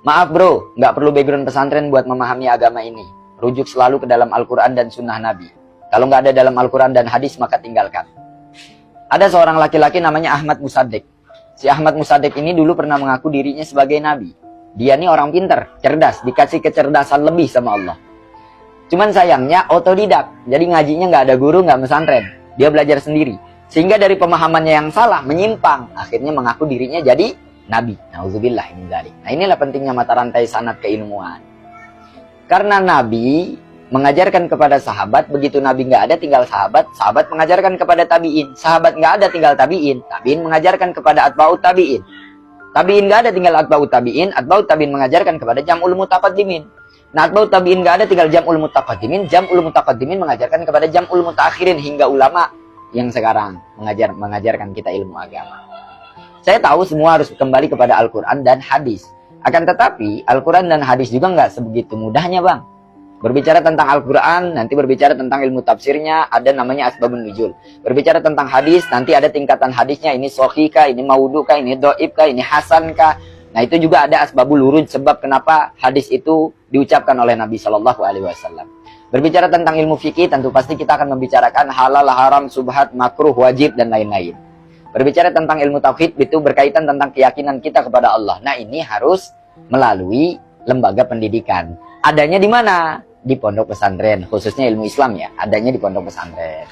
Maaf bro, nggak perlu background pesantren buat memahami agama ini. Rujuk selalu ke dalam Al-Quran dan Sunnah Nabi. Kalau nggak ada dalam Al-Quran dan hadis, maka tinggalkan. Ada seorang laki-laki namanya Ahmad Musaddiq. Si Ahmad Musaddiq ini dulu pernah mengaku dirinya sebagai nabi. Dia ini orang pinter, cerdas, dikasih kecerdasan lebih sama Allah. Cuman sayangnya otodidak. Jadi ngajinya nggak ada guru, nggak pesantren. Dia belajar sendiri. Sehingga dari pemahamannya yang salah, menyimpang. Akhirnya mengaku dirinya jadi nabi. Nauzubillah min dzalik. Nah, inilah pentingnya mata rantai sanad keilmuan. Karena nabi mengajarkan kepada sahabat, begitu nabi nggak ada tinggal sahabat, sahabat mengajarkan kepada tabiin, sahabat nggak ada tinggal tabiin, tabiin mengajarkan kepada atba'ut tabiin, tabiin nggak ada tinggal atba'ut tabiin mengajarkan kepada jam'ul mutaqaddimin. Nah, atba'ut tabiin nggak ada tinggal jam'ul mutaqaddimin mengajarkan kepada jam'ul mutaakhirin hingga ulama yang sekarang mengajarkan kita ilmu agama. Saya tahu semua harus kembali kepada Al-Quran dan hadis. Akan tetapi, Al-Quran dan hadis juga nggak sebegitu mudahnya, Bang. Berbicara tentang Al-Quran, nanti berbicara tentang ilmu tafsirnya, ada namanya asbabun nuzul. Berbicara tentang hadis, nanti ada tingkatan hadisnya, ini sahih kah, ini maudhu kah, ini dhaif kah, ini hasan kah. Nah, itu juga ada asbabul wurud, sebab kenapa hadis itu diucapkan oleh Nabi Shallallahu Alaihi Wasallam. Berbicara tentang ilmu fikih, tentu pasti kita akan membicarakan halal, haram, subhat, makruh, wajib, dan lain-lain. Berbicara tentang ilmu tauhid, itu berkaitan tentang keyakinan kita kepada Allah. Nah, ini harus melalui lembaga pendidikan. Adanya di mana? Di pondok pesantren, khususnya ilmu Islam ya. Adanya di pondok pesantren.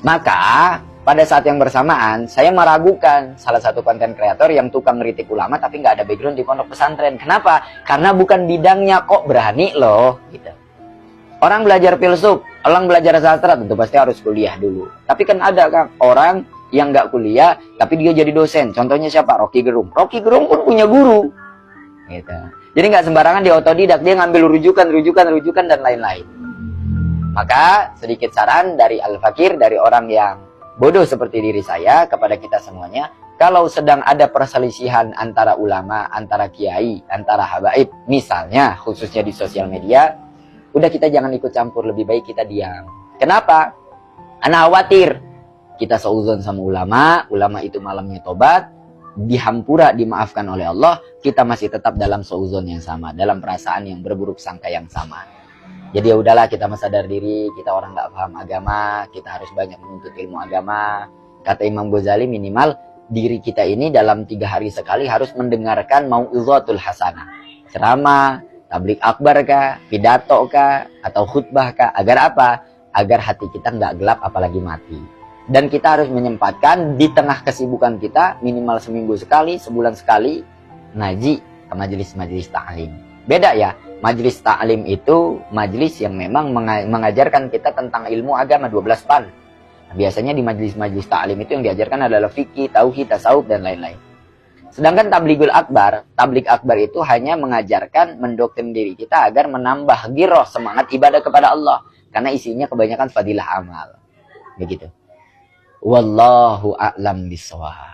Maka, pada saat yang bersamaan, saya meragukan salah satu konten kreator yang tukang ngeritik ulama tapi nggak ada background di pondok pesantren. Kenapa? Karena bukan bidangnya, kok berani loh. Gitu. Orang belajar filsuf, orang belajar sastra, tentu pasti harus kuliah dulu. Tapi kan ada kan orang yang nggak kuliah, tapi dia jadi dosen. Contohnya siapa? Rocky Gerung. Rocky Gerung pun punya guru. Gitu. Jadi nggak sembarangan dia otodidak, dia ngambil rujukan, dan lain-lain. Maka sedikit saran dari Al-Fakir, dari orang yang bodoh seperti diri saya, kepada kita semuanya, kalau sedang ada perselisihan antara ulama, antara kiai, antara habaib, misalnya khususnya di sosial media, udah kita jangan ikut campur, lebih baik kita diam. Kenapa? Ana khawatir kita seuzon sama ulama, ulama itu malamnya tobat, dihampura dimaafkan oleh Allah, kita masih tetap dalam seuzon yang sama, dalam perasaan yang berburuk sangka yang sama. Jadi ya udahlah, kita sadar diri, kita orang nggak paham agama, kita harus banyak menuntut ilmu agama. Kata Imam Ghazali, minimal diri kita ini dalam 3 hari sekali harus mendengarkan mau'izatul hasanah, ceramah, tablik akbar kah, pidato kah, atau khutbah kah. Agar apa? Agar hati kita nggak gelap apalagi mati. Dan kita harus menyempatkan di tengah kesibukan kita, minimal seminggu sekali, sebulan sekali, ngaji ke majelis-majelis ta'lim. Beda ya, majelis ta'lim itu majelis yang memang mengajarkan kita tentang ilmu agama 12 pan. Biasanya di majelis-majelis ta'lim itu yang diajarkan adalah fikih, tauhid, tasawuf, dan lain-lain. Sedangkan tabligh akbar itu hanya mengajarkan, mendoktrin diri kita agar menambah giroh, semangat ibadah kepada Allah. Karena isinya kebanyakan fadilah amal. Begitu. Wallahu a'lam bishawab.